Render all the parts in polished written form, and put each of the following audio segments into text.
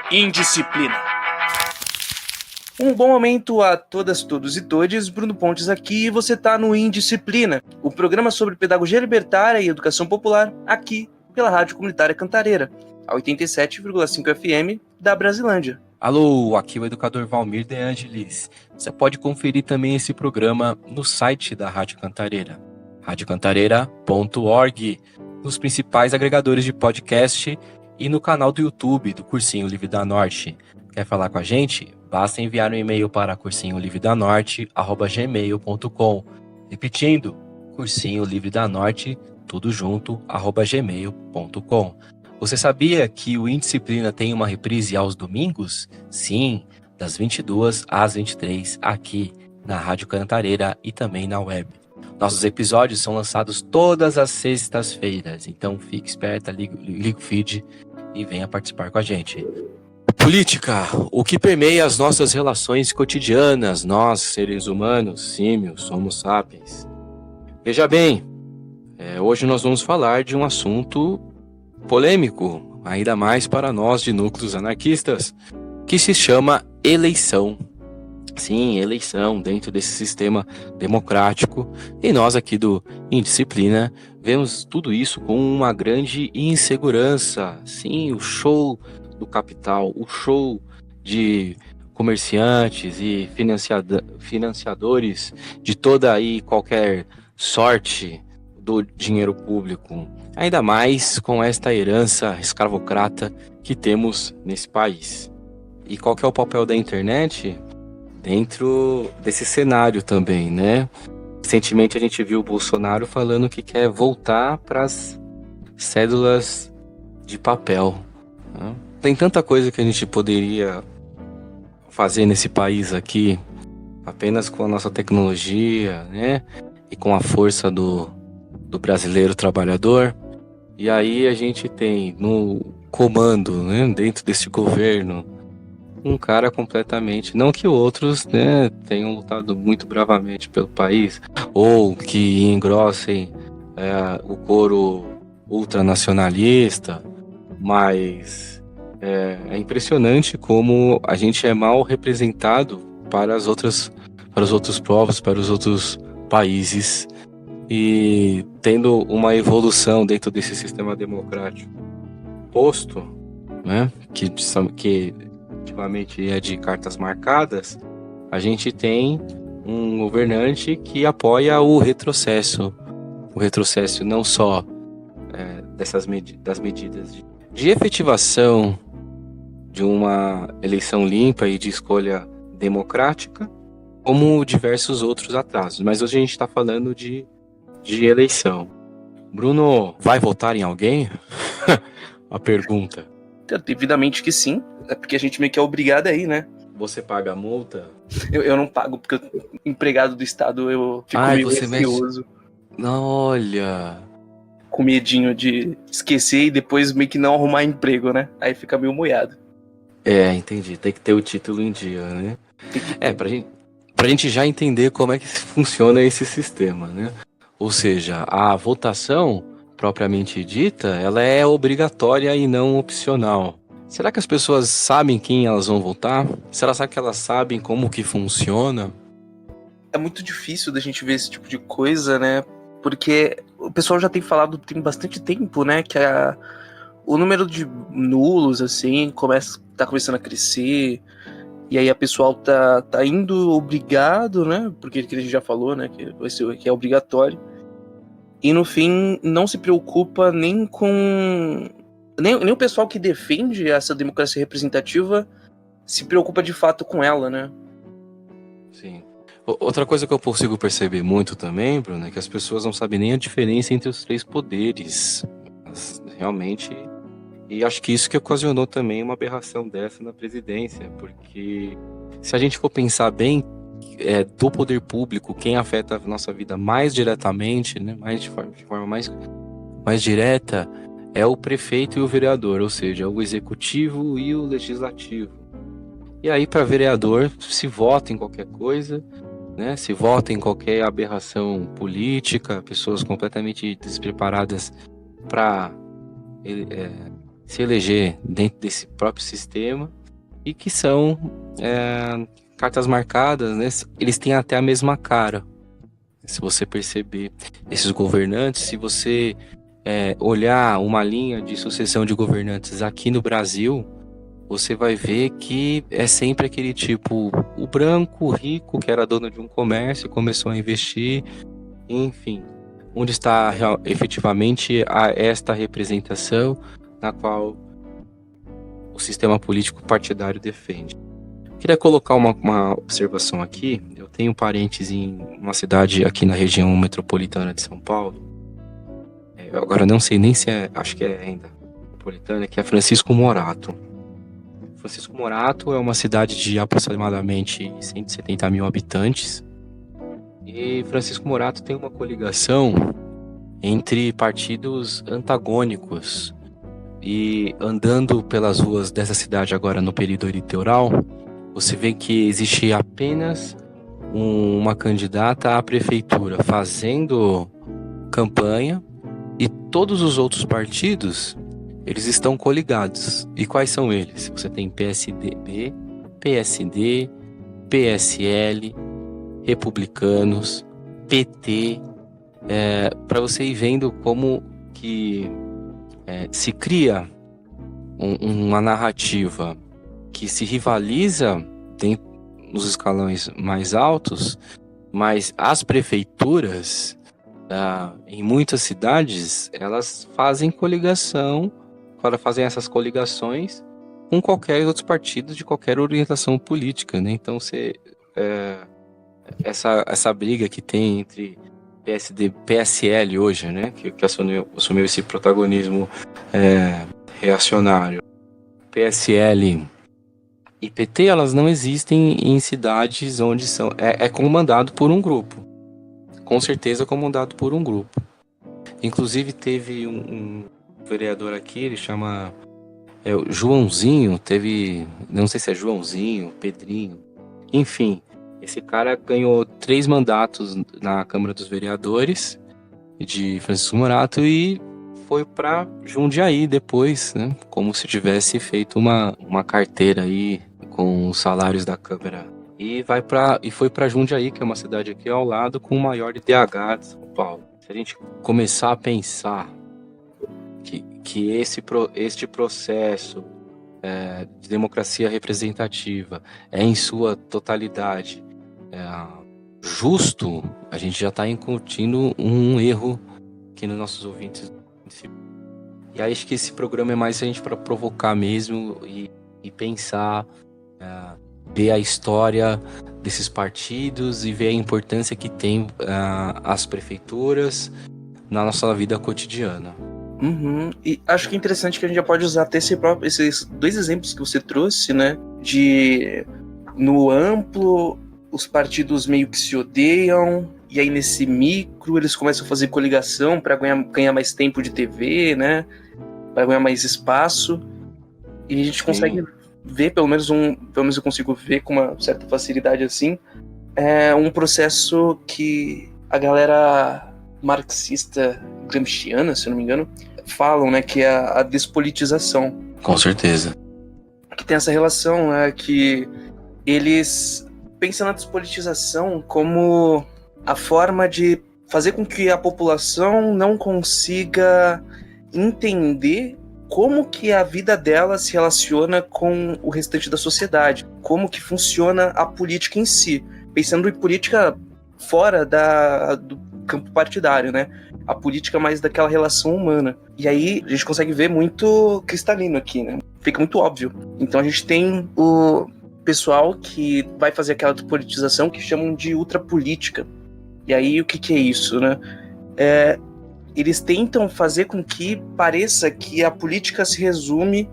Indisciplina. Um bom momento a todas, todos e todes. Bruno Pontes aqui e você tá no Indisciplina, o programa sobre pedagogia libertária e educação popular, aqui pela Rádio Comunitária Cantareira, a 87,5 FM da Brasilândia. Alô, aqui é o educador Valmir De Angelis. Você pode conferir também esse programa no site da Rádio Cantareira, radiocantareira.org, nos principais agregadores de podcast e no canal do YouTube do Cursinho Livre da Norte. Quer falar com a gente? Basta enviar um e-mail para cursinholivredanorte@gmail.com. Repetindo, Cursinho Livre da Norte, tudo junto, @gmail.com. Você sabia que o Indisciplina tem uma reprise aos domingos? Sim, das 22 às 23, aqui na Rádio Cantareira e também na web. Nossos episódios são lançados todas as sextas-feiras, então fique esperta, ligue o feed e venha participar com a gente. Política, o que permeia as nossas relações cotidianas, nós, seres humanos, símios, homo sapiens. Veja bem, hoje nós vamos falar de um assunto polêmico, ainda mais para nós de núcleos anarquistas, que se chama eleição. Sim, eleição dentro desse sistema democrático. E nós aqui do Indisciplina vemos tudo isso com uma grande insegurança. Sim, o show do capital, o show de comerciantes e financiadores de toda e qualquer sorte do dinheiro público, ainda mais com esta herança escravocrata que temos nesse país. E qual que é o papel da internet dentro desse cenário também, né? Recentemente a gente viu o Bolsonaro falando que quer voltar para as cédulas de papel, né? Tem tanta coisa que a gente poderia fazer nesse país aqui, apenas com a nossa tecnologia, né? E com a força do brasileiro trabalhador. E aí a gente tem no comando, né, dentro desse governo, um cara completamente... Não que outros, né, tenham lutado muito bravamente pelo país, ou que engrossem o coro ultranacionalista, mas é impressionante como a gente é mal representado para os outros povos, para os outros países, e tendo uma evolução dentro desse sistema democrático posto, né, que ultimamente é de cartas marcadas, a gente tem um governante que apoia o retrocesso não só das medidas de efetivação de uma eleição limpa e de escolha democrática, como diversos outros atrasos. Mas hoje a gente está falando de eleição. Bruno, vai votar em alguém? A pergunta. Devidamente que sim, é porque a gente meio que é obrigado aí, né? Você paga a multa? Eu não pago, porque empregado do Estado eu fico meio ansioso. Olha... Com medinho de esquecer e depois meio que não arrumar emprego, né? Aí fica meio moiado. Entendi. Tem que ter o título em dia, né? Pra gente já entender como é que funciona esse sistema, né? Ou seja, a votação propriamente dita, ela é obrigatória e não opcional. Será que as pessoas sabem quem elas vão votar? Será que elas sabem como que funciona? É muito difícil da gente ver esse tipo de coisa, né? Porque o pessoal já tem falado tem bastante tempo, né? Que o número de nulos, assim, tá começando a crescer. E aí a pessoal tá indo obrigado, né? Porque a gente já falou, né? Que é obrigatório. E no fim não se preocupa nem com... Nem o pessoal que defende essa democracia representativa se preocupa de fato com ela, né? Sim. Outra coisa que eu consigo perceber muito também, Bruno, é que as pessoas não sabem nem a diferença entre os três poderes. Realmente... E acho que isso que ocasionou também uma aberração dessa na presidência, porque se a gente for pensar bem, do poder público, quem afeta a nossa vida mais diretamente, né, de forma mais direta, é o prefeito e o vereador, ou seja, o executivo e o legislativo. E aí, para vereador, se vota em qualquer coisa, né, se vota em qualquer aberração política, pessoas completamente despreparadas para se eleger dentro desse próprio sistema. e que são cartas marcadas, né? Eles têm até a mesma cara. Se você perceber esses governantes, se você olhar uma linha de sucessão de governantes aqui no Brasil, você vai ver que é sempre aquele tipo, o branco, o rico, que era dono de um comércio, começou a investir, enfim. Onde está efetivamente esta representação na qual o sistema político partidário defende? Queria colocar uma observação aqui. Eu tenho parentes em uma cidade aqui na região metropolitana de São Paulo. Eu agora não sei nem se acho que é ainda metropolitana, que é Francisco Morato. Francisco Morato é uma cidade de aproximadamente 170 mil habitantes. E Francisco Morato tem uma coligação entre partidos antagônicos. E andando pelas ruas dessa cidade agora no período eleitoral, você vê que existe apenas uma candidata à prefeitura fazendo campanha e todos os outros partidos, eles estão coligados. E quais são eles? Você tem PSDB, PSD, PSL, Republicanos, PT, para você ir vendo como que se cria uma narrativa que se rivaliza nos escalões mais altos, mas as prefeituras, em muitas cidades, elas fazem fazem essas coligações com qualquer outro partido de qualquer orientação política, né? Então, essa briga que tem entre PSD, PSL hoje, né? Que assumiu esse protagonismo reacionário. PSL e PT, elas não existem em cidades onde é comandado por um grupo. Com certeza comandado por um grupo. Inclusive teve um vereador aqui, ele chama Joãozinho, não sei se é Joãozinho, Pedrinho, enfim, esse cara ganhou 3 mandatos na Câmara dos Vereadores de Francisco Morato e foi para Jundiaí depois, né? Como se tivesse feito uma carteira aí com os salários da Câmara. E foi para Jundiaí, que é uma cidade aqui ao lado, com o maior IDH de São Paulo. Se a gente começar a pensar que este processo de democracia representativa em sua totalidade justo, a gente já está incutindo um erro aqui nos nossos ouvintes. E aí acho que esse programa é mais a gente para provocar mesmo e pensar, ver a história desses partidos e ver a importância que tem as prefeituras na nossa vida cotidiana. Uhum. E acho que é interessante que a gente já pode usar até esses 2 exemplos que você trouxe, né? No amplo, os partidos meio que se odeiam, e aí nesse micro eles começam a fazer coligação para ganhar mais tempo de TV, né? Para ganhar mais espaço. E a gente consegue ver, pelo menos eu consigo ver com uma certa facilidade assim, um processo que a galera marxista gramsciana, se eu não me engano, falam, né, que é a despolitização. Com certeza. Que tem essa relação, né, que eles pensam na despolitização como a forma de fazer com que a população não consiga entender como que a vida dela se relaciona com o restante da sociedade, como que funciona a política em si, pensando em política fora do campo partidário, né? A política mais daquela relação humana. E aí a gente consegue ver muito cristalino aqui, né? Fica muito óbvio. Então a gente tem o pessoal que vai fazer aquela politização que chamam de ultrapolítica. E aí o que é isso, né? Eles tentam fazer com que pareça que a política se resume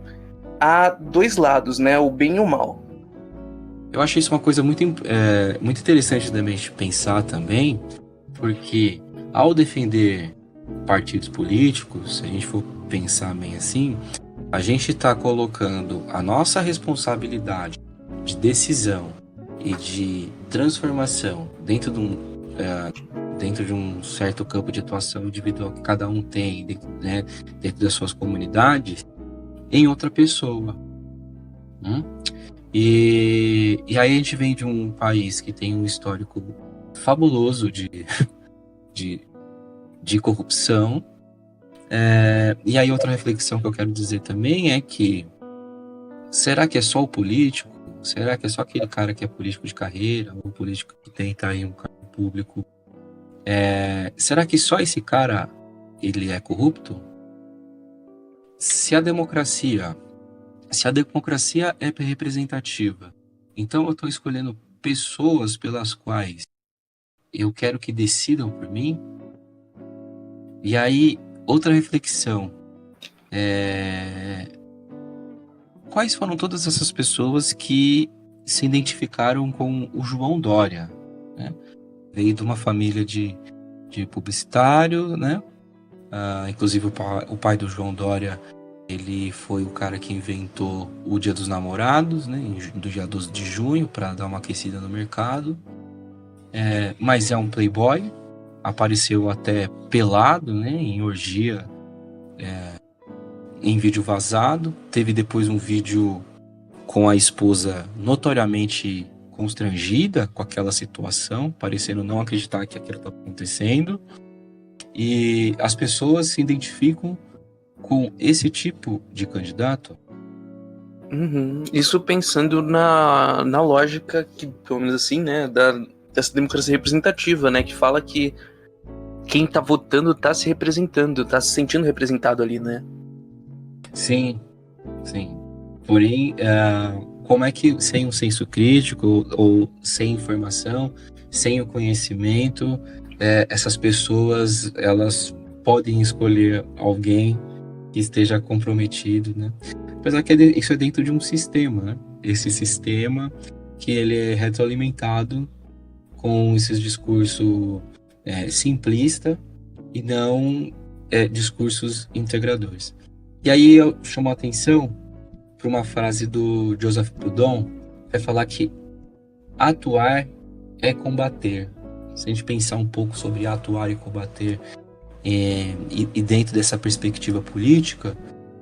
a 2 lados, né? O bem e o mal. Eu acho isso uma coisa muito interessante também de pensar também, porque ao defender partidos políticos, se a gente for pensar bem assim, a gente está colocando a nossa responsabilidade de decisão e de transformação dentro de um certo campo de atuação individual que cada um tem, dentro das suas comunidades, em outra pessoa. E aí a gente vem de um país que tem um histórico fabuloso de, de corrupção. E aí outra reflexão que eu quero dizer também é que será que é só o político? Será que é só aquele cara que é político de carreira, ou político que tenta aí um cargo público? Será que só esse cara ele é corrupto? Se a democracia é representativa, então eu estou escolhendo pessoas pelas quais eu quero que decidam por mim. E aí, outra reflexão. Quais foram todas essas pessoas que se identificaram com o João Dória, né? Veio de uma família de publicitário, né? Inclusive o pai do João Dória, ele foi o cara que inventou o Dia dos Namorados, né? Do dia 12 de junho, para dar uma aquecida no mercado. Mas é um playboy, apareceu até pelado, né? Em orgia, em vídeo vazado. Teve depois um vídeo com a esposa notoriamente constrangida com aquela situação, parecendo não acreditar que aquilo está acontecendo. E as pessoas se identificam com esse tipo de candidato. Isso pensando na lógica que, pelo menos assim, né, dessa democracia representativa, né, que fala que quem tá votando tá se representando, tá se sentindo representado ali, né? Sim. Porém, como é que sem um senso crítico ou sem informação, sem o conhecimento, essas pessoas elas podem escolher alguém que esteja comprometido, né? Apesar que isso é dentro de um sistema, né? Esse sistema que ele é retroalimentado com esses discursos simplista e não discursos integradores. E aí eu chamo a atenção para uma frase do Joseph Proudhon, que vai falar que atuar é combater. Se a gente pensar um pouco sobre atuar e combater, e dentro dessa perspectiva política,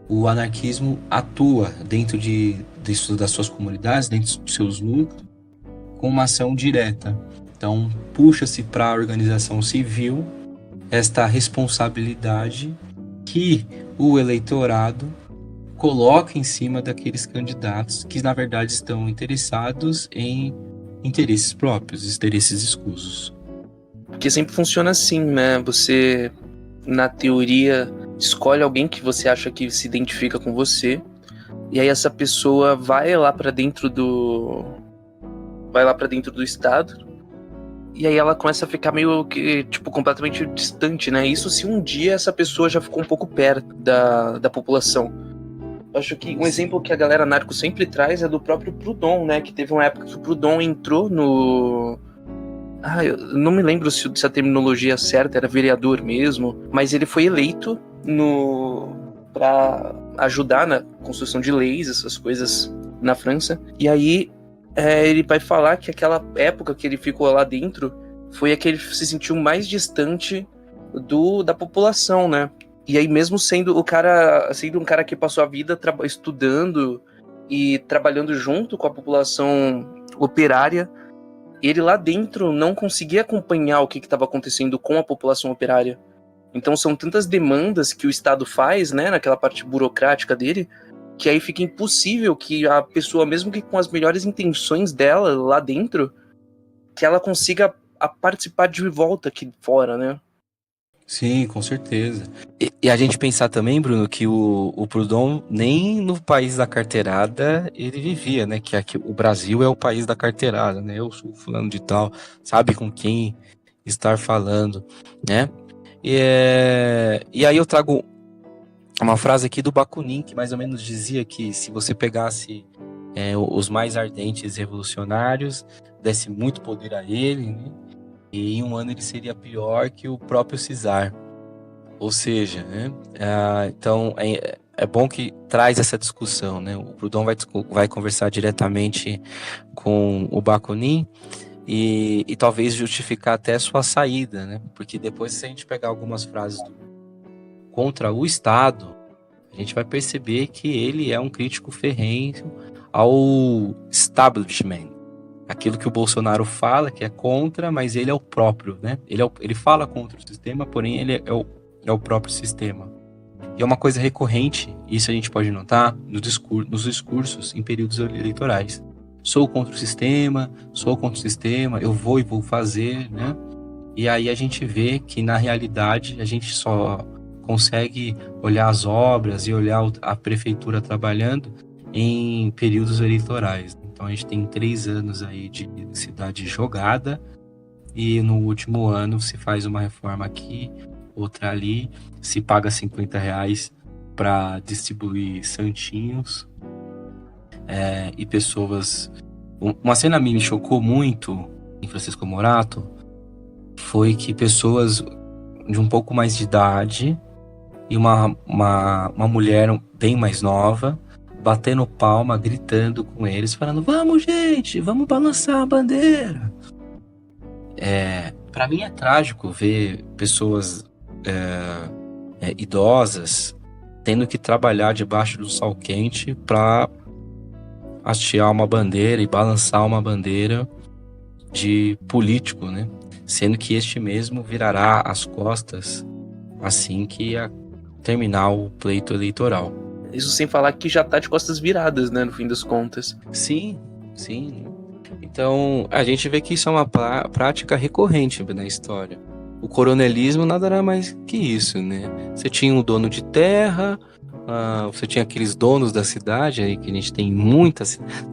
o anarquismo atua dentro das suas comunidades, dentro dos seus núcleos, com uma ação direta. Então, puxa-se para a organização civil esta responsabilidade que o eleitorado coloca em cima daqueles candidatos que, na verdade, estão interessados em interesses próprios, interesses escusos. Porque sempre funciona assim, né? Você, na teoria, escolhe alguém que você acha que se identifica com você, e aí essa pessoa vai lá pra dentro do estado, e aí ela começa a ficar meio que, tipo, completamente distante, né? Isso se um dia essa pessoa já ficou um pouco perto da população. Eu acho que um exemplo que a galera narco sempre traz é do próprio Proudhon, né? Que teve uma época que o Proudhon entrou no... eu não me lembro se a terminologia certa era vereador mesmo, mas ele foi eleito pra ajudar na construção de leis, essas coisas na França. E aí ele vai falar que aquela época que ele ficou lá dentro foi a que ele se sentiu mais distante da população, né? E aí, mesmo sendo um cara que passou a vida estudando e trabalhando junto com a população operária, ele lá dentro não conseguia acompanhar o que estava acontecendo com a população operária. Então são tantas demandas que o Estado faz, né, naquela parte burocrática dele, que aí fica impossível que a pessoa, mesmo que com as melhores intenções dela lá dentro, que ela consiga participar de volta aqui fora, né? Sim, com certeza. E a gente pensar também, Bruno, que o Proudhon nem no país da carteirada ele vivia, né? Que aqui, o Brasil é o país da carteirada, né? Eu sou fulano de tal, sabe com quem estar falando, né? E aí eu trago uma frase aqui do Bakunin, que mais ou menos dizia que se você pegasse os mais ardentes revolucionários, desse muito poder a ele, né? E em um ano ele seria pior que o próprio Czar. Ou seja, né? Então é bom que traz essa discussão, né? O Proudhon vai conversar diretamente com o Bakunin e talvez justificar até a sua saída, né? Porque depois, se a gente pegar algumas frases contra o Estado, a gente vai perceber que ele é um crítico ferrenho ao establishment. Aquilo que o Bolsonaro fala que é contra, mas ele é o próprio, né? Ele fala contra o sistema, porém ele é o próprio sistema. E é uma coisa recorrente, isso a gente pode notar nos discursos em períodos eleitorais. Sou contra o sistema, eu vou e vou fazer, né? E aí a gente vê que, na realidade, a gente só consegue olhar as obras e olhar a prefeitura trabalhando em períodos eleitorais. Então a gente tem 3 anos aí de cidade jogada e no último ano se faz uma reforma aqui, outra ali, se paga R$50 para distribuir santinhos e pessoas... Uma cena me chocou muito em Francisco Morato foi que pessoas de um pouco mais de idade e uma mulher bem mais nova batendo palma, gritando com eles, falando: vamos, gente, vamos balançar a bandeira. Para mim é trágico ver pessoas idosas tendo que trabalhar debaixo do sol quente para hastear uma bandeira e balançar uma bandeira de político, né? Sendo que este mesmo virará as costas assim que terminar o pleito eleitoral. Isso sem falar que já tá de costas viradas, né, no fim das contas. Sim. Então, a gente vê que isso é uma prática recorrente na história. O coronelismo nada era mais que isso, né? Você tinha um dono de terra, você tinha aqueles donos da cidade aí, que a gente tem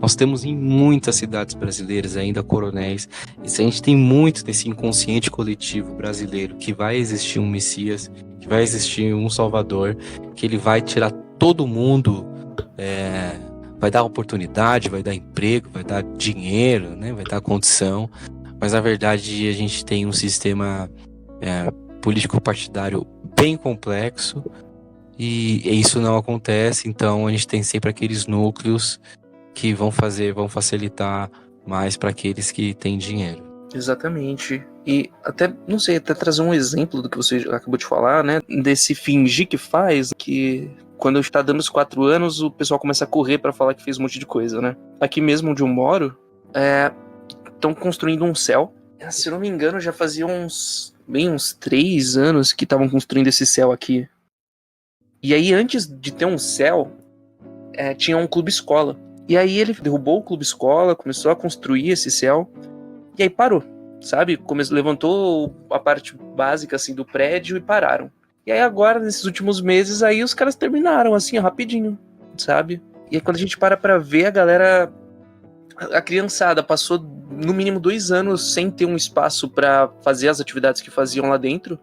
nós temos em muitas cidades brasileiras ainda coronéis. E a gente tem muito desse inconsciente coletivo brasileiro, que vai existir um Messias, que vai existir um Salvador, que ele vai tirar todo mundo, vai dar oportunidade, vai dar emprego, vai dar dinheiro, né? Vai dar condição. Mas na verdade a gente tem um sistema político-partidário bem complexo, e isso não acontece. Então a gente tem sempre aqueles núcleos que vão facilitar mais para aqueles que têm dinheiro. Exatamente. E até, não sei, até trazer um exemplo do que você acabou de falar, né? Desse fingir que faz, que quando está dando os 4 anos, o pessoal começa a correr para falar que fez um monte de coisa, né? Aqui mesmo onde eu moro, estão construindo um céu. Se eu não me engano, já fazia uns 3 anos que estavam construindo esse céu aqui. E aí, antes de ter um céu, tinha um clube-escola. E aí ele derrubou o clube-escola, começou a construir esse céu, e aí parou, sabe? Levantou a parte básica, assim, do prédio e pararam. E aí agora, nesses últimos meses, aí os caras terminaram, assim, rapidinho, sabe? E aí quando a gente para pra ver, a criançada passou no mínimo 2 anos sem ter um espaço pra fazer as atividades que faziam lá dentro.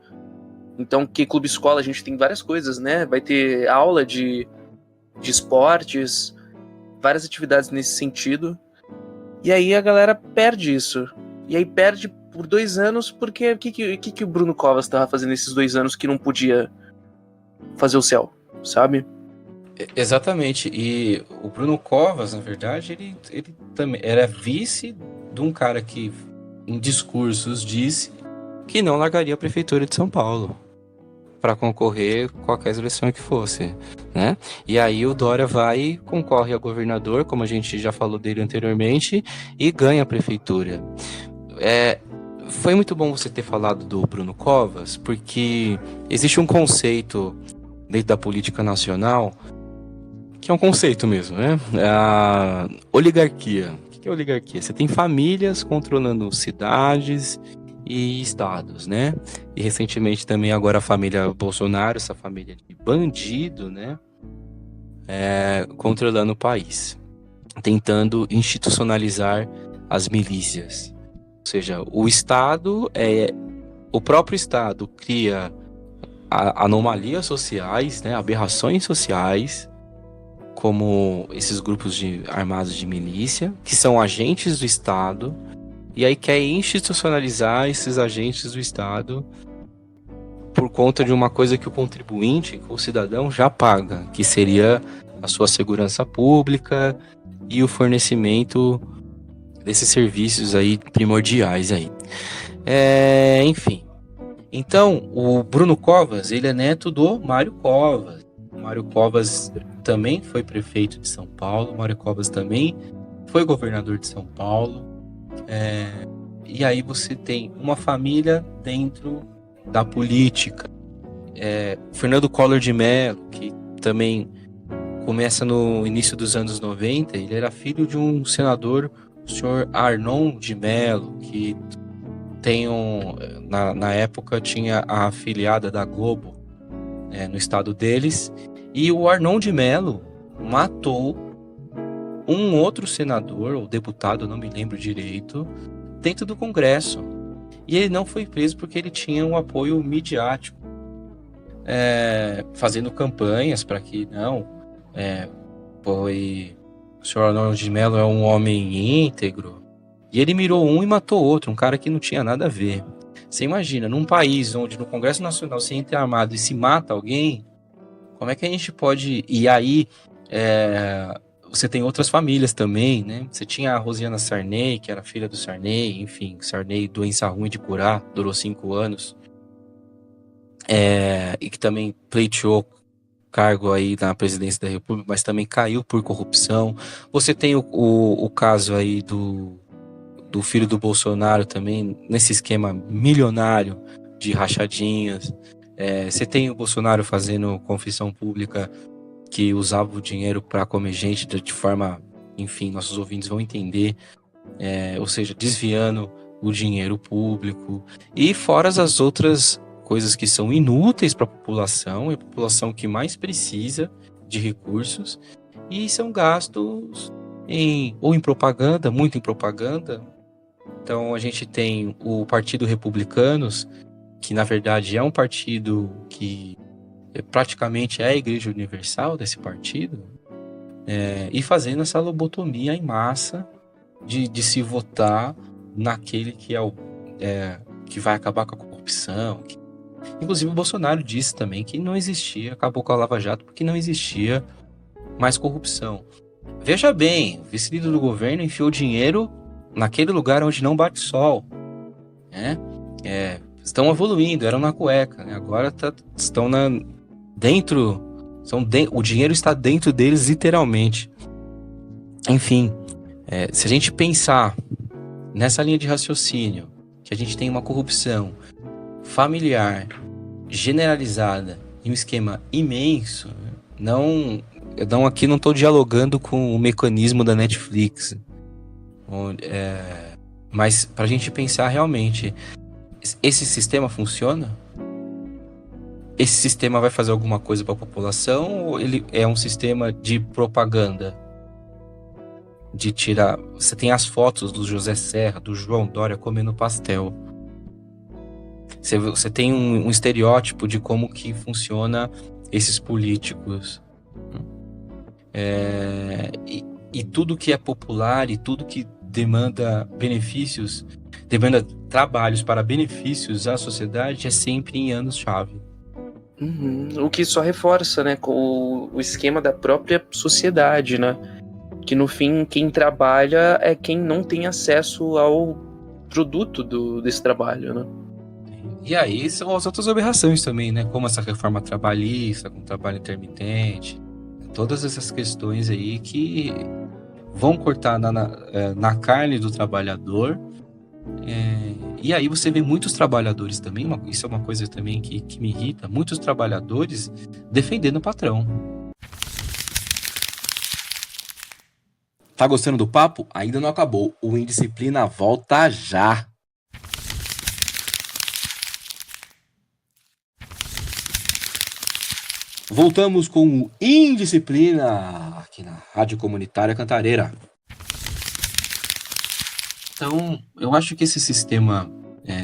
Então, que clube escola, a gente tem várias coisas, né? Vai ter aula de esportes, várias atividades nesse sentido. E aí a galera perde isso. E aí perde por 2 anos, porque o que o Bruno Covas estava fazendo nesses 2 anos que não podia fazer o céu, sabe? Exatamente. E o Bruno Covas, na verdade, ele também era vice de um cara que, em discursos, disse que não largaria a prefeitura de São Paulo para concorrer qualquer eleição que fosse, né? E aí o Dória vai e concorre a governador, como a gente já falou dele anteriormente, e ganha a prefeitura. Foi muito bom você ter falado do Bruno Covas, porque existe um conceito dentro da política nacional, que é um conceito mesmo, né? A oligarquia. O que é oligarquia? Você tem famílias controlando cidades e estados, né? E recentemente também agora a família Bolsonaro, essa família de bandido, né? Controlando o país, tentando institucionalizar as milícias. Ou seja, o próprio Estado cria anomalias sociais, né? Aberrações sociais, como esses grupos armados de milícia, que são agentes do Estado, e aí quer institucionalizar esses agentes do Estado por conta de uma coisa que o contribuinte, o cidadão, já paga, que seria a sua segurança pública e o fornecimento desses serviços aí primordiais aí. Enfim. Então, o Bruno Covas, ele é neto do Mário Covas. O Mário Covas também foi prefeito de São Paulo, Mário Covas também foi governador de São Paulo. E aí você tem uma família dentro da política. Fernando Collor de Mello, que também começa no início dos anos 90, ele era filho de um senador, o senhor Arnon de Mello, que na época tinha a afiliada da Globo no estado deles, e o Arnon de Mello matou um outro senador, ou deputado, não me lembro direito, dentro do Congresso. E ele não foi preso porque ele tinha um apoio midiático, fazendo campanhas para que o senhor Arnon de Mello é um homem íntegro. E ele mirou um e matou outro, um cara que não tinha nada a ver. Você imagina, num país onde no Congresso Nacional se entra armado e se mata alguém, como é que a gente pode... E aí, você tem outras famílias também, né? Você tinha a Rosiana Sarney, que era filha do Sarney, enfim, Sarney, doença ruim de curar, durou 5 anos. E que também pleiteou cargo aí na presidência da República, mas também caiu por corrupção. Você tem o caso aí do filho do Bolsonaro também, nesse esquema milionário de rachadinhas. Você tem o Bolsonaro fazendo confissão pública que usava o dinheiro para comer gente de forma, enfim, nossos ouvintes vão entender, ou seja, desviando o dinheiro público, e fora as outras coisas que são inúteis para a população, é a população que mais precisa de recursos, e são gastos ou em propaganda, muito em propaganda. Então a gente tem o Partido Republicanos, que na verdade é um partido que praticamente é a Igreja Universal desse partido, e fazendo essa lobotomia em massa de se votar naquele que que vai acabar com a corrupção. Inclusive o Bolsonaro disse também que não existia, acabou com a Lava Jato porque não existia mais corrupção. Veja bem, o vice-líder do governo enfiou dinheiro naquele lugar onde não bate sol, né? Estão evoluindo, eram na cueca, né? Agora estão dentro, o dinheiro está dentro deles literalmente. Enfim, se a gente pensar nessa linha de raciocínio, que a gente tem uma corrupção familiar, generalizada, em um esquema imenso, aqui não estou dialogando com o mecanismo da Netflix, mas para a gente pensar realmente, esse sistema funciona? Esse sistema vai fazer alguma coisa para a população ou ele é um sistema de propaganda? De tirar... Você tem as fotos do José Serra, do João Dória comendo pastel. Você tem um estereótipo de como que funciona esses políticos. E tudo que é popular e tudo que demanda benefícios, demanda trabalhos para benefícios à sociedade é sempre em anos-chave. O que só reforça, né, com o esquema da própria sociedade, né? Que no fim, quem trabalha é quem não tem acesso ao produto desse trabalho, né? E aí são as outras aberrações também, né? Como essa reforma trabalhista, com trabalho intermitente, todas essas questões aí que vão cortar na carne do trabalhador. E aí você vê muitos trabalhadores também, isso é uma coisa também que me irrita, muitos trabalhadores defendendo o patrão. Tá gostando do papo? Ainda não acabou. O Indisciplina volta já. Voltamos com o Indisciplina aqui na Rádio Comunitária Cantareira. Então, eu acho que esse sistema,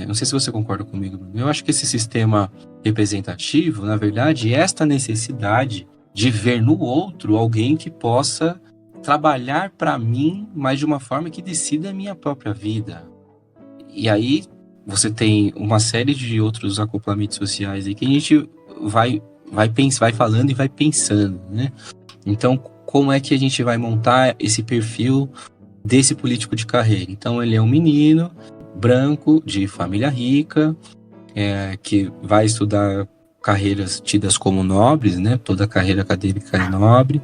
não sei se você concorda comigo, Bruno, eu acho que esse sistema representativo, na verdade, é esta necessidade de ver no outro alguém que possa trabalhar para mim, mas de uma forma que decida a minha própria vida. E aí, você tem uma série de outros acoplamentos sociais aí que a gente vai falando e vai pensando, né? Então, como é que a gente vai montar esse perfil desse político de carreira? Então, ele é um menino branco, de família rica, que vai estudar carreiras tidas como nobres, né? Toda carreira acadêmica é nobre.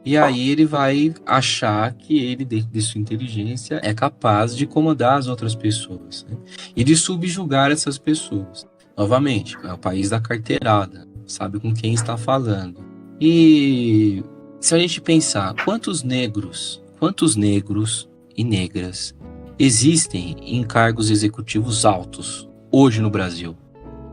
E aí ele vai achar que ele, dentro de sua inteligência, é capaz de comandar as outras pessoas, né? E de subjugar essas pessoas. Novamente, é o país da carteirada, sabe com quem está falando. E se a gente pensar, quantos negros e negras existem em cargos executivos altos hoje no Brasil?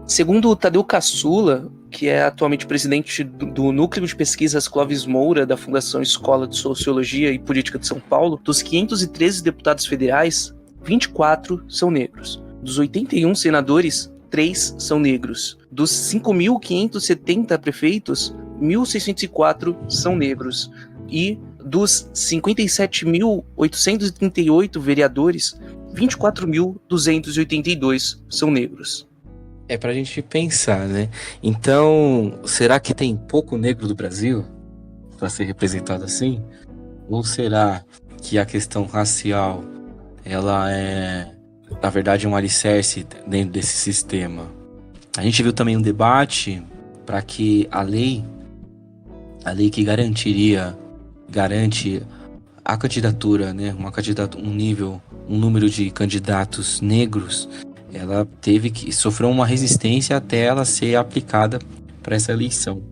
Segundo o Tadeu Caçula, que é atualmente presidente do Núcleo de Pesquisas Clóvis Moura, da Fundação Escola de Sociologia e Política de São Paulo, dos 513 deputados federais, 24 são negros. Dos 81 senadores, 3 são negros. Dos 5.570 prefeitos, 1.604 são negros. E dos 57.838 vereadores, 24.282 são negros. É pra gente pensar, né? Então, será que tem pouco negro do Brasil para ser representado assim? Ou será que a questão racial, ela é, na verdade, um alicerce dentro desse sistema? A gente viu também um debate para que a lei que garante a candidatura, né? Um número de candidatos negros, ela sofreu uma resistência até ela ser aplicada para essa eleição.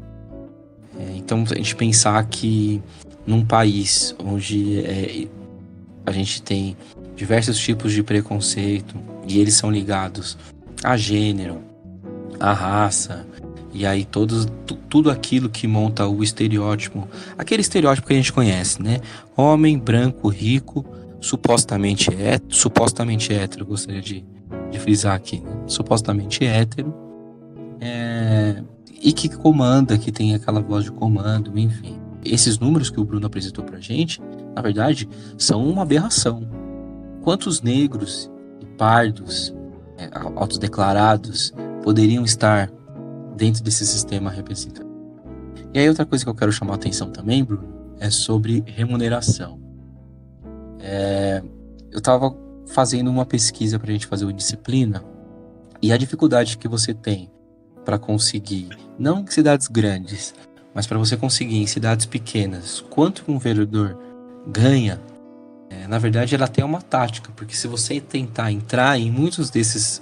Então, a gente pensar que num país onde a gente tem diversos tipos de preconceito e eles são ligados a gênero, a raça, e aí tudo aquilo que monta o estereótipo, aquele estereótipo que a gente conhece, né? Homem, branco, rico, supostamente hétero, gostaria de frisar aqui, né? Supostamente hétero, e que comanda, que tem aquela voz de comando, enfim. Esses números que o Bruno apresentou pra gente, na verdade, são uma aberração. Quantos negros e pardos, autodeclarados, poderiam estar dentro desse sistema representativo? E aí outra coisa que eu quero chamar a atenção também, Bruno, é sobre remuneração. Eu estava fazendo uma pesquisa para a gente fazer o Indisciplina, e a dificuldade que você tem para conseguir, não em cidades grandes, mas para você conseguir em cidades pequenas, quanto um vereador ganha, na verdade ela tem uma tática, porque se você tentar entrar em muitos desses,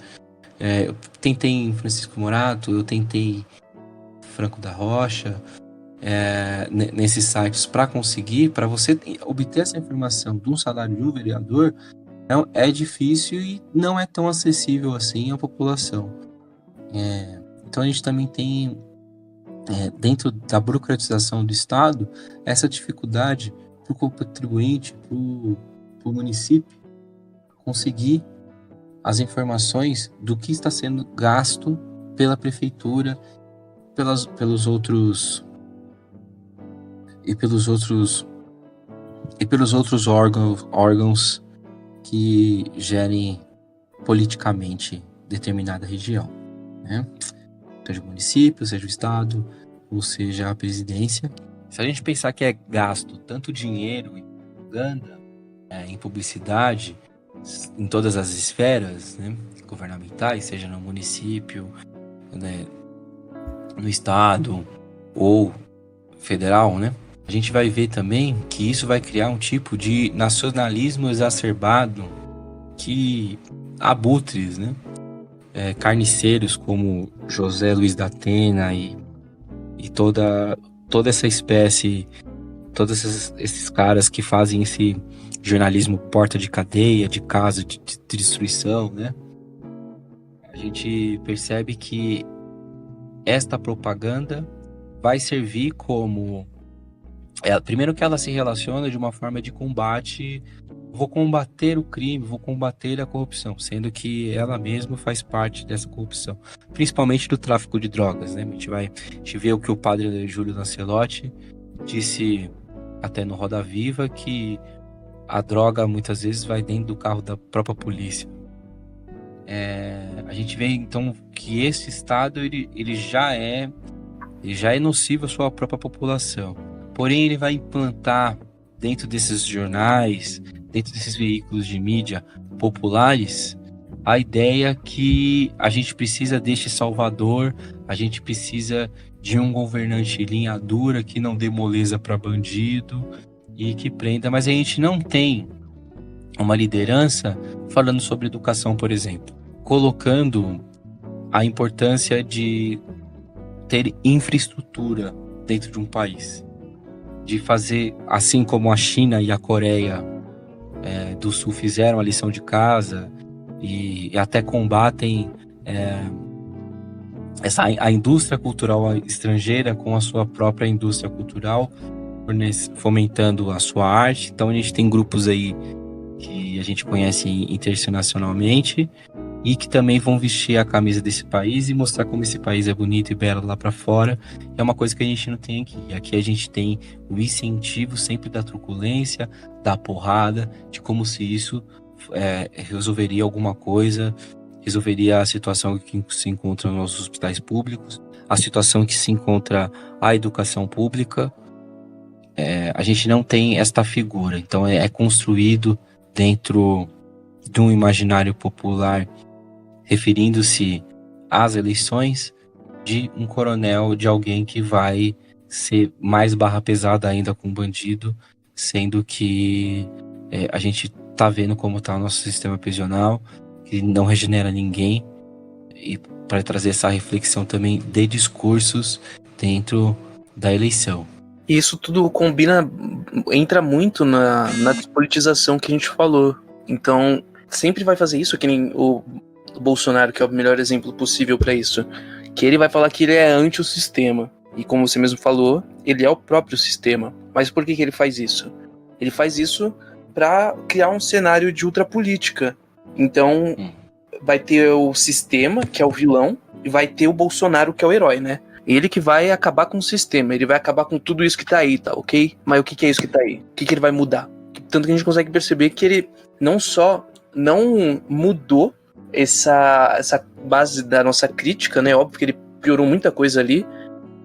eu tentei em Francisco Morato, eu tentei Franco da Rocha, nesses sites para você obter essa informação de um salário de um vereador, é difícil e não é tão acessível assim à população. Então a gente também tem, dentro da burocratização do Estado, essa dificuldade para o contribuinte, para o município, conseguir as informações do que está sendo gasto pela prefeitura, pelos outros órgãos que gerem politicamente determinada região, né? Seja o município, seja o estado, ou seja a presidência. Se a gente pensar que é gasto tanto dinheiro em propaganda, em publicidade, em todas as esferas, né, governamentais, seja no município, né, no estado ou federal, né? A gente vai ver também que isso vai criar um tipo de nacionalismo exacerbado que abutres, né? Carniceiros como José Luiz da Atena e toda essa espécie, todos esses caras que fazem esse jornalismo porta de cadeia, de casa, de destruição, né? A gente percebe que esta propaganda vai servir como... primeiro que ela se relaciona de uma forma de combate, vou combater o crime, vou combater a corrupção, sendo que ela mesma faz parte dessa corrupção, principalmente do tráfico de drogas, né? A gente vê o que o padre Júlio Lancelotti disse até no Roda Viva, que a droga muitas vezes vai dentro do carro da própria polícia. A gente vê então que esse Estado ele já é nocivo à sua própria população. Porém, ele vai implantar dentro desses jornais, dentro desses veículos de mídia populares, a ideia que a gente precisa deste salvador, a gente precisa de um governante linha dura que não dê moleza para bandido e que prenda, mas a gente não tem uma liderança falando sobre educação, por exemplo, colocando a importância de ter infraestrutura dentro de um país, de fazer, assim como a China e a Coreia do Sul fizeram a lição de casa e até combatem a indústria cultural estrangeira com a sua própria indústria cultural, fomentando a sua arte. Então a gente tem grupos aí que a gente conhece internacionalmente e que também vão vestir a camisa desse país e mostrar como esse país é bonito e belo lá para fora. É uma coisa que a gente não tem aqui. Aqui a gente tem o incentivo sempre da truculência, da porrada, de como se isso resolveria alguma coisa, resolveria a situação que se encontra nos hospitais públicos, a situação que se encontra a educação pública. A gente não tem esta figura, então é construído dentro de um imaginário popular, referindo-se às eleições, de um coronel, de alguém que vai ser mais barra pesada ainda com o bandido, sendo que a gente tá vendo como tá o nosso sistema prisional, que não regenera ninguém, e para trazer essa reflexão também de discursos dentro da eleição. E isso tudo combina, entra muito na despolitização que a gente falou. Então, sempre vai fazer isso, que nem o Bolsonaro, que é o melhor exemplo possível para isso. Que ele vai falar que ele é anti o sistema. E como você mesmo falou, ele é o próprio sistema. Mas por que ele faz isso? Ele faz isso para criar um cenário de ultrapolítica. Então, vai ter o sistema, que é o vilão, e vai ter o Bolsonaro, que é o herói, né? Ele que vai acabar com o sistema, ele vai acabar com tudo isso que tá aí, tá ok? Mas o que é isso que tá aí? O que ele vai mudar? Tanto que a gente consegue perceber que ele não só não mudou essa base da nossa crítica, né? Óbvio que ele piorou muita coisa ali,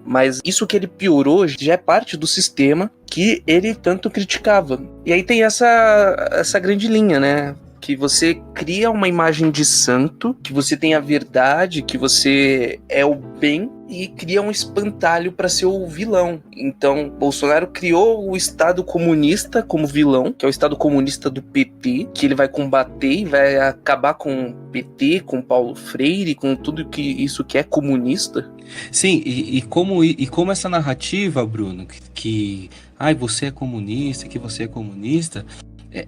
mas isso que ele piorou já é parte do sistema que ele tanto criticava. E aí tem essa grande linha, né? Que você cria uma imagem de santo, que você tem a verdade, que você é o bem, e cria um espantalho para ser o vilão. Então, Bolsonaro criou o Estado comunista como vilão, que é o Estado comunista do PT, que ele vai combater e vai acabar com o PT, com Paulo Freire, com tudo que isso que é comunista. Sim, e como essa narrativa, Bruno, que você é comunista, que você é comunista,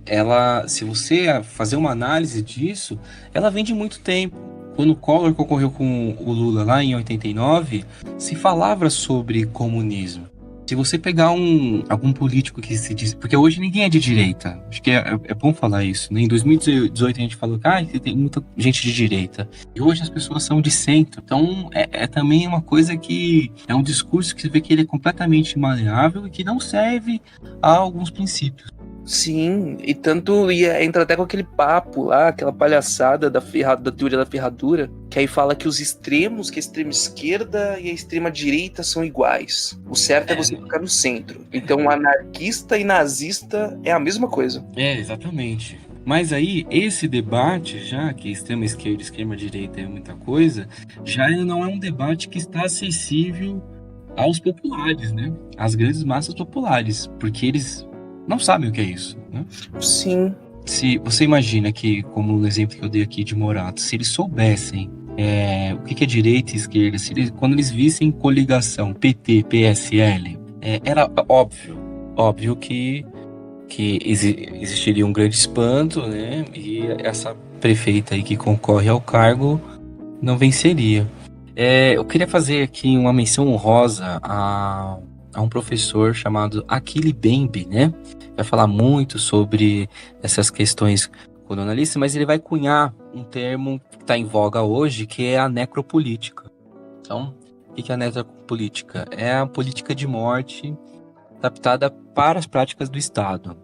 ela, se você fazer uma análise disso, ela vem de muito tempo. Quando o Collor concorreu com o Lula lá em 89, se falava sobre comunismo. Se você pegar algum político que se diz... Porque hoje ninguém é de direita. Acho que é bom falar isso, né? Em 2018 a gente falou que tem muita gente de direita. E hoje as pessoas são de centro. Então é também uma coisa que... É um discurso que você vê que ele é completamente maleável e que não serve a alguns princípios. Sim, e tanto entra até com aquele papo lá, aquela palhaçada da teoria da ferradura, que aí fala que os extremos, que a extrema esquerda e a extrema direita são iguais. O certo é você ficar no centro. Então, anarquista e nazista é a mesma coisa. Exatamente. Mas aí, esse debate, já que extrema esquerda e extrema direita é muita coisa, já não é um debate que está acessível aos populares, né? Às grandes massas populares, porque eles não sabem o que é isso, né? Sim. Se você imagina que, como no exemplo que eu dei aqui de Morato, se eles soubessem o que é direita e esquerda, quando eles vissem coligação PT, PSL, era óbvio que existiria um grande espanto, né? E essa prefeita aí que concorre ao cargo não venceria. Eu queria fazer aqui uma menção honrosa a um professor chamado Achille Mbembe, né? Vai falar muito sobre essas questões colonialistas, mas ele vai cunhar um termo que está em voga hoje, que é a necropolítica. Então, o que é a necropolítica? É a política de morte adaptada para as práticas do Estado.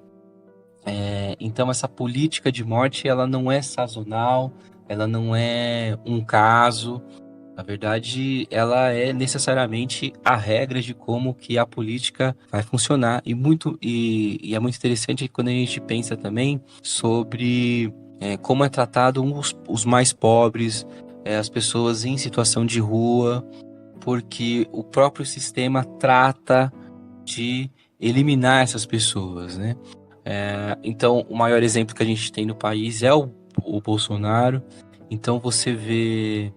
Então, essa política de morte, ela não é sazonal, ela não é um caso. Na verdade, ela é necessariamente a regra de como que a política vai funcionar. E é muito interessante quando a gente pensa também sobre como é tratado os mais pobres, as pessoas em situação de rua, porque o próprio sistema trata de eliminar essas pessoas, né? Então, o maior exemplo que a gente tem no país é o Bolsonaro. Então, você vê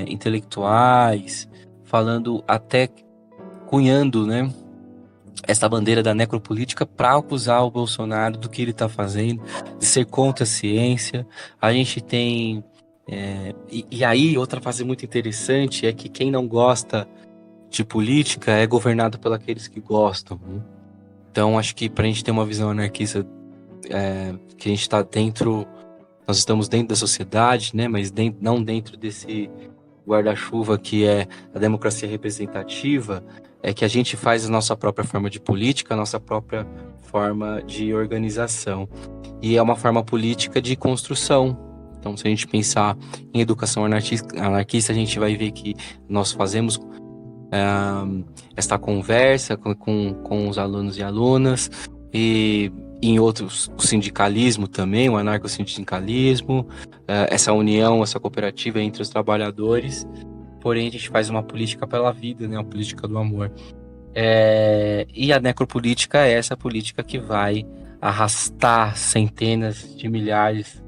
intelectuais falando, até cunhando, né, essa bandeira da necropolítica para acusar o Bolsonaro do que ele está fazendo, de ser contra a ciência. A gente tem... e aí, outra fase muito interessante é que quem não gosta de política é governado pelos aqueles que gostam, né? Então, acho que para a gente ter uma visão anarquista, que a gente está dentro, nós estamos dentro da sociedade, né? Mas não dentro desse guarda-chuva que é a democracia representativa, é que a gente faz a nossa própria forma de política, a nossa própria forma de organização. E é uma forma política de construção. Então, se a gente pensar em educação anarquista, a gente vai ver que nós fazemos esta conversa com os alunos e alunas, e em outros, o sindicalismo também, o anarcossindicalismo, essa união, essa cooperativa entre os trabalhadores. Porém, a gente faz uma política pela vida, né, uma política do amor. E a necropolítica é essa política que vai arrastar centenas de milhares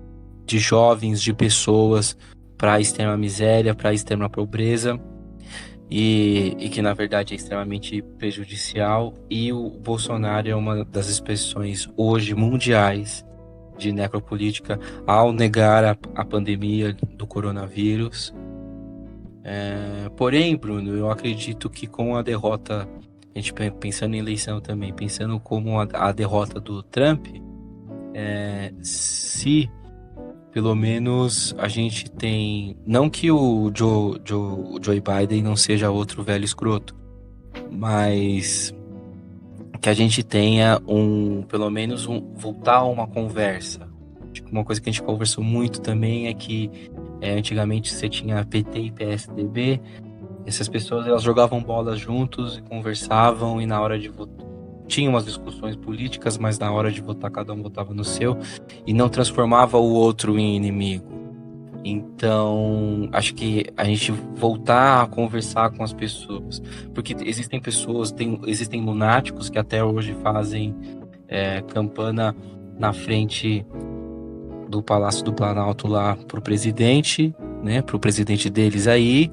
de jovens, de pessoas para a extrema miséria, para a extrema pobreza, e que na verdade é extremamente prejudicial. E o Bolsonaro é uma das expressões hoje mundiais de necropolítica ao negar a pandemia do coronavírus. Porém, Bruno, eu acredito que com a derrota, a gente pensando em eleição também, pensando como a derrota do Trump, se pelo menos a gente tem, não que o Joe Biden não seja outro velho escroto, mas que a gente tenha pelo menos voltar a uma conversa. Uma coisa que a gente conversou muito também é que antigamente você tinha PT e PSDB, essas pessoas elas jogavam bola juntos e conversavam, e na hora de votar tinha umas discussões políticas, mas na hora de votar cada um votava no seu e não transformava o outro em inimigo. Então, acho que a gente voltar a conversar com as pessoas, porque existem pessoas, existem lunáticos que até hoje fazem campana na frente do Palácio do Planalto lá pro presidente, né, pro presidente deles aí.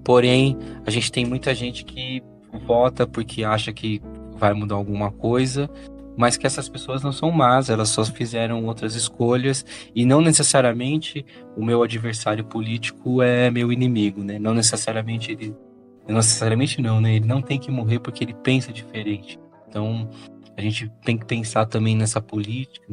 Porém, a gente tem muita gente que vota porque acha que vai mudar alguma coisa, mas que essas pessoas não são más, elas só fizeram outras escolhas, e não necessariamente o meu adversário político é meu inimigo, né? Não necessariamente né? Ele não tem que morrer porque ele pensa diferente. Então, a gente tem que pensar também nessa política,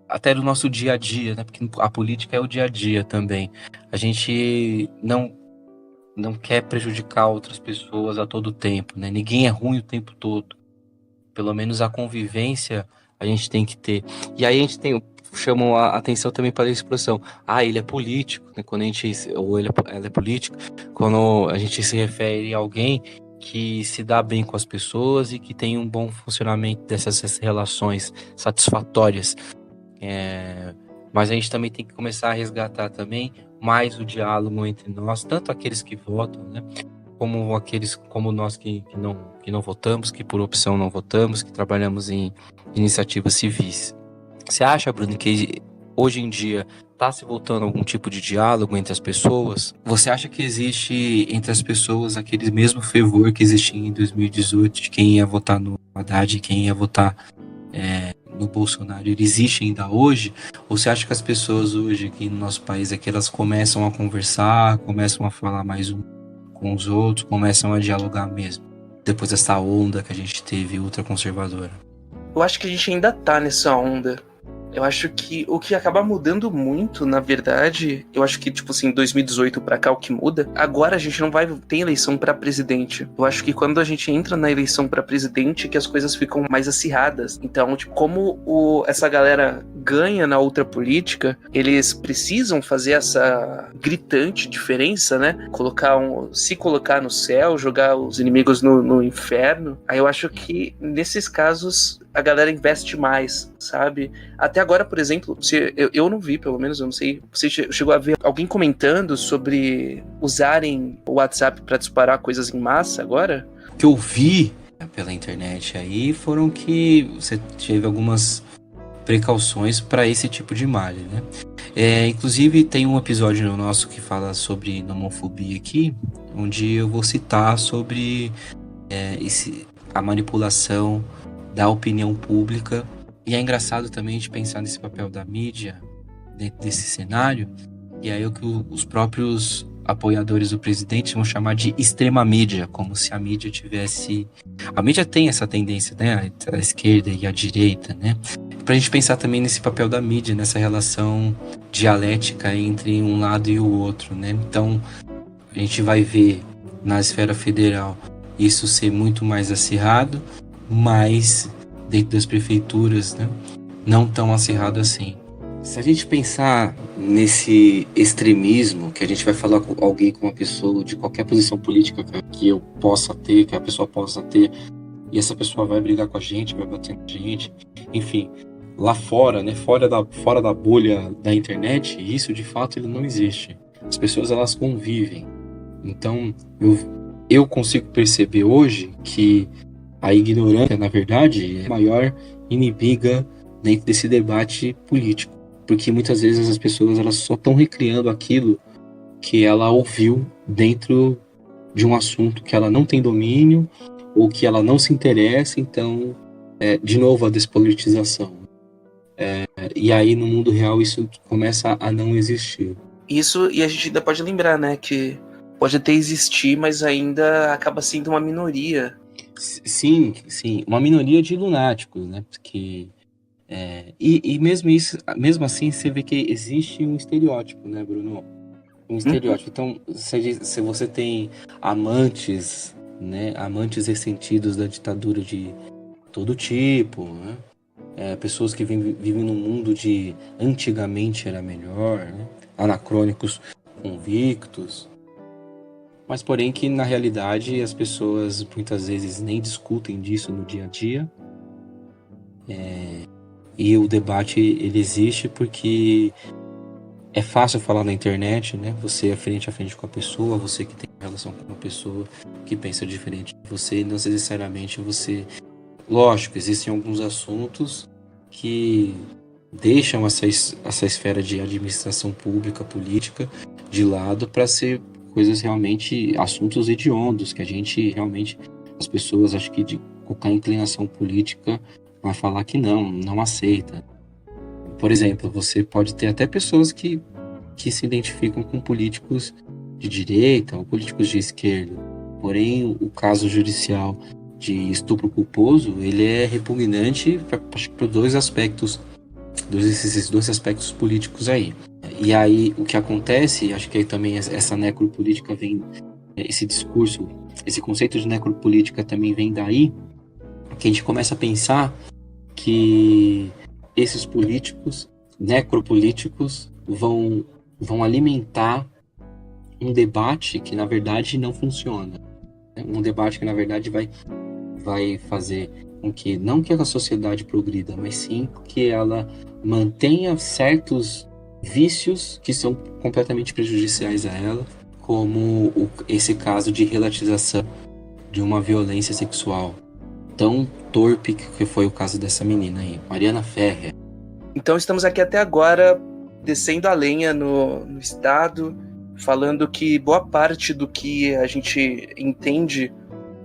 até do nosso dia a dia, né? Porque a política é o dia a dia também. A gente não quer prejudicar outras pessoas a todo tempo, né? Ninguém é ruim o tempo todo. Pelo menos a convivência a gente tem que ter. E aí a gente chama a atenção também para a expressão. Ele é político, né? Ela é política, quando a gente se refere a alguém que se dá bem com as pessoas e que tem um bom funcionamento dessas relações satisfatórias. Mas a gente também tem que começar a resgatar também mais o diálogo entre nós, tanto aqueles que votam, né, como aqueles como nós que não votamos, que por opção não votamos, que trabalhamos em iniciativas civis. Você acha, Bruno, que hoje em dia está se voltando algum tipo de diálogo entre as pessoas? Você acha que existe entre as pessoas aquele mesmo fervor que existia em 2018 de quem ia votar no Haddad e quem ia votar no Bolsonaro? Ele existe ainda hoje? Ou você acha que as pessoas hoje aqui no nosso país é que elas começam a conversar, começam a falar mais com os outros, começam a dialogar mesmo, depois dessa onda que a gente teve ultraconservadora? Eu acho que a gente ainda tá nessa onda. Eu acho que o que acaba mudando muito, na verdade, eu acho que, tipo assim, 2018 pra cá, o que muda, agora a gente não vai ter eleição pra presidente. Eu acho que quando a gente entra na eleição pra presidente, que as coisas ficam mais acirradas. Então, tipo, como essa galera ganha na outra política, eles precisam fazer essa gritante diferença, né? Se colocar no céu, jogar os inimigos no inferno. Aí eu acho que, nesses casos, a galera investe mais, sabe? Até agora, por exemplo, eu não vi, pelo menos, eu não sei, você chegou a ver alguém comentando sobre usarem o WhatsApp para disparar coisas em massa agora? O que eu vi pela internet aí foram que você teve algumas precauções para esse tipo de malha, né? Inclusive tem um episódio no nosso que fala sobre nomofobia aqui, onde eu vou citar sobre a manipulação da opinião pública. E é engraçado também de pensar nesse papel da mídia dentro desse cenário, e aí o que os próprios apoiadores do presidente vão chamar de extrema mídia, como se a mídia tivesse... A mídia tem essa tendência, né? A esquerda e a direita, né? Pra gente pensar também nesse papel da mídia, nessa relação dialética entre um lado e o outro, né? Então, a gente vai ver na esfera federal isso ser muito mais acirrado, mas dentro das prefeituras, né, não tão acirrado assim. Se a gente pensar nesse extremismo, que a gente vai falar com alguém, com uma pessoa de qualquer posição política que eu possa ter, que a pessoa possa ter, e essa pessoa vai brigar com a gente, vai bater na gente, enfim, lá fora, né, fora da bolha da internet, isso de fato ele não existe. As pessoas, elas convivem. Então, eu consigo perceber hoje que a ignorância, na verdade, é a maior inimiga dentro desse debate político. Porque muitas vezes as pessoas, elas só estão recriando aquilo que ela ouviu dentro de um assunto que ela não tem domínio ou que ela não se interessa. Então, de novo, a despolitização. E aí, no mundo real, isso começa a não existir. Isso, e a gente ainda pode lembrar, né, que pode até existir, mas ainda acaba sendo uma minoria. Sim, uma minoria de lunáticos, né? Porque e mesmo assim, você vê que existe um estereótipo, né, Bruno? Um estereótipo. Então, se você tem amantes, né, amantes ressentidos da ditadura de todo tipo, né? Pessoas que vivem num mundo de antigamente era melhor, né? Anacrônicos convictos. Mas porém que na realidade as pessoas muitas vezes nem discutem disso no dia a dia. E o debate, ele existe porque é fácil falar na internet, né? Você é frente a frente com a pessoa, você que tem relação com uma pessoa que pensa diferente de você, não necessariamente você... Lógico, existem alguns assuntos que deixam essa esfera de administração pública, política, de lado para ser coisas realmente, assuntos hediondos, que a gente realmente, as pessoas, acho que de qualquer inclinação política, vai falar que não aceita. Por exemplo, você pode ter até pessoas que se identificam com políticos de direita ou políticos de esquerda. Porém, o caso judicial de estupro culposo, ele é repugnante para esses dois aspectos políticos aí. E aí, o que acontece, acho que aí também essa necropolítica vem, esse discurso, esse conceito de necropolítica também vem daí, que a gente começa a pensar que esses políticos, necropolíticos, vão alimentar um debate que, na verdade, não funciona. Um debate que, na verdade, vai fazer com que, não que a sociedade progrida, mas sim que ela mantenha certos vícios que são completamente prejudiciais a ela, como esse caso de relativização de uma violência sexual tão torpe que foi o caso dessa menina aí, Mariana Ferrer. Então estamos aqui até agora descendo a lenha no Estado, falando que boa parte do que a gente entende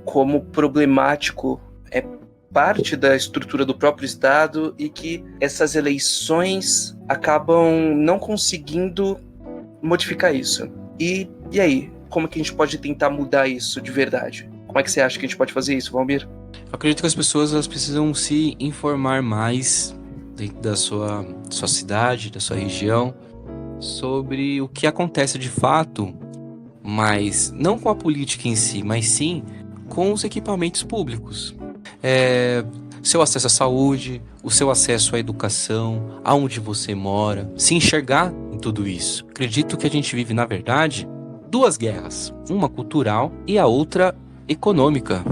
como problemático é parte da estrutura do próprio Estado e que essas eleições acabam não conseguindo modificar isso. E aí, como que a gente pode tentar mudar isso de verdade? Como é que você acha que a gente pode fazer isso, Valmir? Eu acredito que as pessoas, elas precisam se informar mais dentro da sua cidade, da sua região, sobre o que acontece de fato, mas não com a política em si, mas sim com os equipamentos públicos. Seu acesso à saúde, o seu acesso à educação, aonde você mora, se enxergar em tudo isso. Acredito que a gente vive, na verdade, duas guerras, uma cultural e a outra econômica.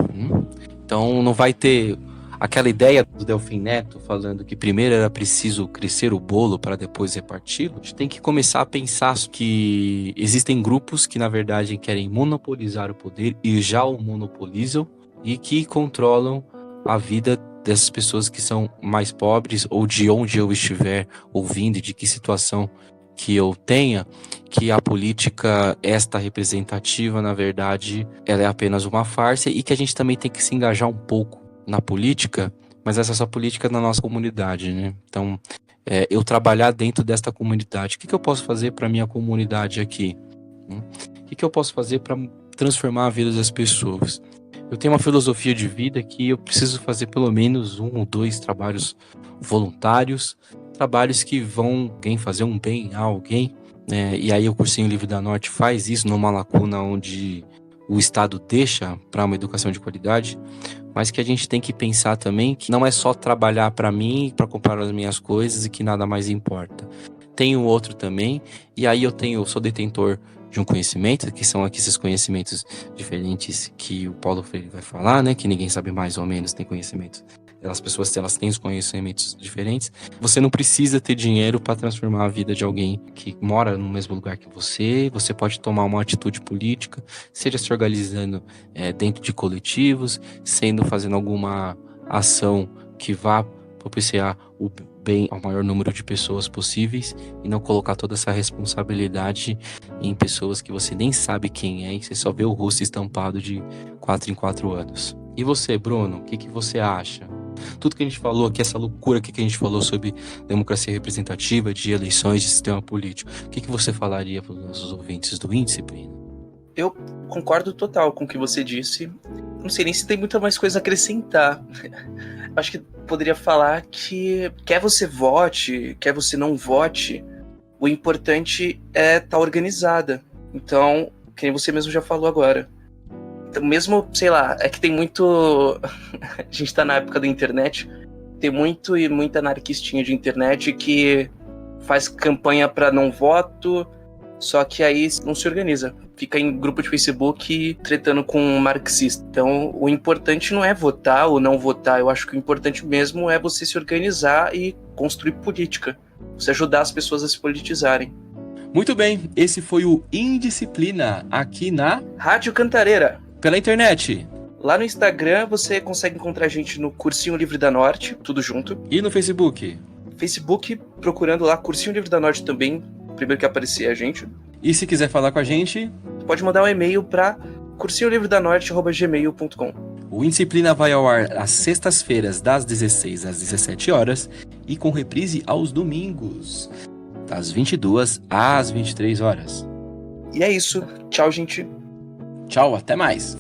Então não vai ter Aquela ideia do Delfim Neto falando que primeiro era preciso crescer o bolo para depois reparti-lo, a gente tem que começar a pensar que existem grupos que, na verdade, querem monopolizar o poder e já o monopolizam e que controlam a vida dessas pessoas que são mais pobres ou de onde eu estiver ouvindo e de que situação que eu tenha, que a política, esta representativa, na verdade, ela é apenas uma farsa e que a gente também tem que se engajar um pouco na política, mas essa é só política na nossa comunidade, né? Então, eu trabalhar dentro desta comunidade. O que eu posso fazer para minha comunidade aqui? O que eu posso fazer para transformar a vida das pessoas? Eu tenho uma filosofia de vida que eu preciso fazer pelo menos 1 ou 2 trabalhos voluntários, trabalhos que vão fazer um bem a alguém, e aí o Cursinho Livre da Norte faz isso numa lacuna onde o Estado deixa para uma educação de qualidade, mas que a gente tem que pensar também que não é só trabalhar para mim, para comprar as minhas coisas e que nada mais importa. Tem o outro também, e aí eu sou detentor de um conhecimento, que são aqui esses conhecimentos diferentes que o Paulo Freire vai falar, né? Que ninguém sabe mais ou menos, tem conhecimentos. As pessoas, elas têm os conhecimentos diferentes. Você não precisa ter dinheiro para transformar a vida de alguém que mora no mesmo lugar que você. Você pode tomar uma atitude política, seja se organizando dentro de coletivos, fazendo alguma ação que vá propiciar o bem ao maior número de pessoas possíveis e não colocar toda essa responsabilidade em pessoas que você nem sabe quem é e você só vê o rosto estampado de 4 em 4 anos. E você, Bruno, o que você acha? Tudo que a gente falou aqui, essa loucura que a gente falou sobre democracia representativa, de eleições, de sistema político, o que você falaria para os nossos ouvintes do Indisciplina? Eu concordo total com o que você disse. Não sei nem se tem muita mais coisa a acrescentar. Acho que poderia falar que quer você vote, quer você não vote, o importante é estar organizada. Então, que nem você mesmo já falou agora. Então, mesmo, sei lá, é que tem muito... A gente tá na época da internet, tem muita anarquistinha de internet que faz campanha para não voto, só que aí não se organiza. Fica em grupo de Facebook tretando com um marxista. Então, o importante não é votar ou não votar. Eu acho que o importante mesmo é você se organizar e construir política. Você ajudar as pessoas a se politizarem. Muito bem, esse foi o Indisciplina, aqui na Rádio Cantareira. Pela internet. Lá no Instagram você consegue encontrar a gente no Cursinho Livre da Norte, tudo junto. E no Facebook? Facebook, procurando lá Cursinho Livre da Norte também, primeiro que aparecer a gente. E se quiser falar com a gente, pode mandar um e-mail para cursinholivredanorte@gmail.com. O Indisciplina vai ao ar às sextas-feiras, das 16 às 17 horas, e com reprise aos domingos, das 22 às 23 horas. E é isso. Tchau, gente. Tchau, até mais.